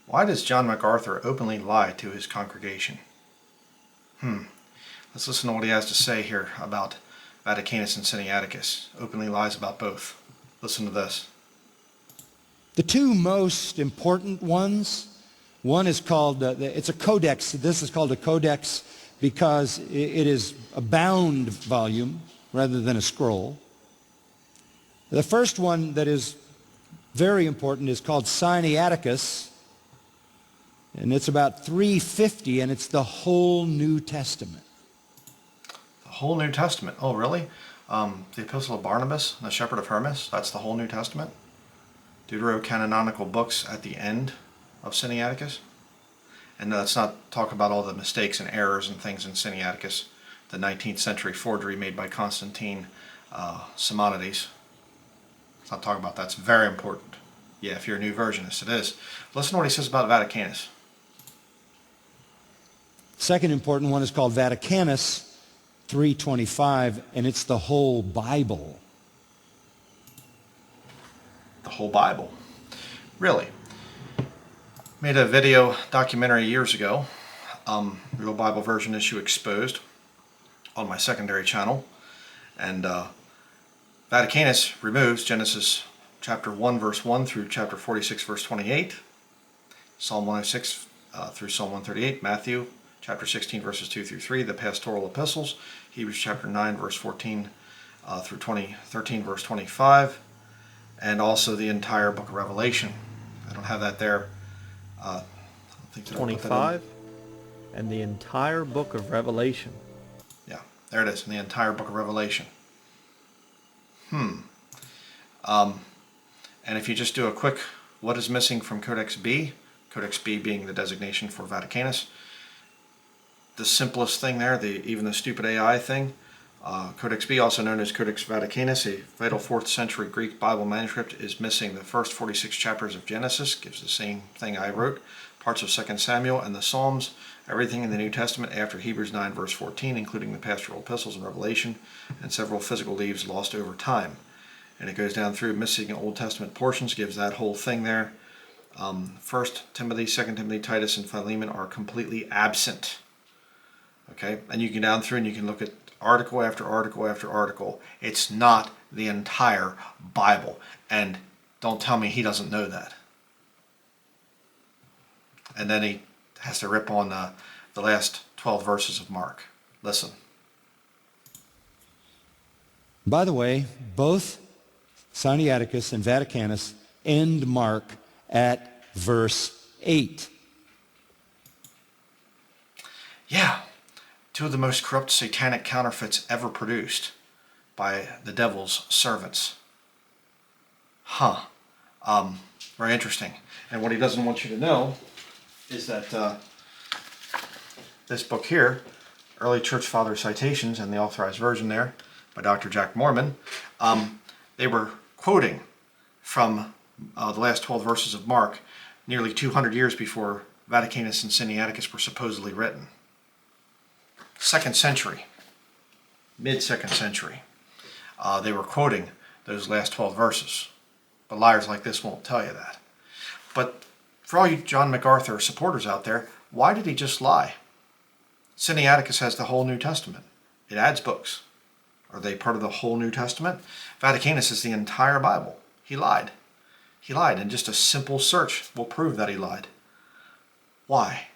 Why does John MacArthur openly lie to his congregation? Let's listen to what he has to say here about Vaticanus and Sinaiticus. Openly lies about both. Listen to this. The two most important ones, one is called, it's a codex. This is called a codex because it is a bound volume rather than a scroll. The first one that is very important is called Sinaiticus, and it's about 350, and it's the whole New Testament. The whole New Testament? Oh, really? The Epistle of Barnabas, the Shepherd of Hermas, that's the whole New Testament? Deuterocanonical books at the end of Sinaiticus? And let's not talk about all the mistakes and errors and things in Sinaiticus, the 19th century forgery made by Constantine Simonides. Let's not talk about that. It's very important. Yeah, if you're a new versionist, it is. Listen to what he says about Vaticanus. Second important one is called Vaticanus, 325, and it's the whole Bible. The whole Bible. Really. Made a video documentary years ago, Real Bible Version Issue Exposed, on my secondary channel. And Vaticanus removes Genesis chapter 1 verse 1 through chapter 46 verse 28, Psalm 106 through Psalm 138, Matthew chapter 16 verses 2 through 3, the pastoral epistles, Hebrews chapter 9 verse 14 through 13 verse 25, and also the entire book of Revelation. I don't have that there. I don't think that 25 and the entire book of Revelation. Yeah, there it is, in the entire book of Revelation. And if you just do a quick, what is missing from Codex B, Codex B being the designation for Vaticanus, the simplest thing there, even the stupid AI thing, Codex B, also known as Codex Vaticanus, a vital 4th century Greek Bible manuscript, is missing the first 46 chapters of Genesis, gives the same thing I wrote, parts of 2 Samuel and the Psalms, everything in the New Testament after Hebrews 9 verse 14, including the pastoral epistles and Revelation, and several physical leaves lost over time. And it goes down through missing Old Testament portions, gives that whole thing there. 1 Timothy, 2 Timothy, Titus, and Philemon are completely absent. Okay, and you can down through and you can look at article after article after article. It's not the entire Bible. And don't tell me he doesn't know that. And then he has to rip on the last 12 verses of Mark. Listen. By the way, both Sinaiticus and Vaticanus end Mark at verse 8. Yeah, two of the most corrupt satanic counterfeits ever produced by the devil's servants. Very interesting. And what he doesn't want you to know is that this book here, Early Church Father Citations, and the authorized version there by Dr. Jack Mormon, they were quoting from the last 12 verses of Mark nearly 200 years before Vaticanus and Sinaiticus were supposedly written. 2nd century, mid-2nd century, they were quoting those last 12 verses. But liars like this won't tell you that. But for all you John MacArthur supporters out there, why did he just lie? Sinaiticus has the whole New Testament. It adds books. Are they part of the whole New Testament? Vaticanus is the entire Bible. He lied. He lied, and just a simple search will prove that he lied. Why?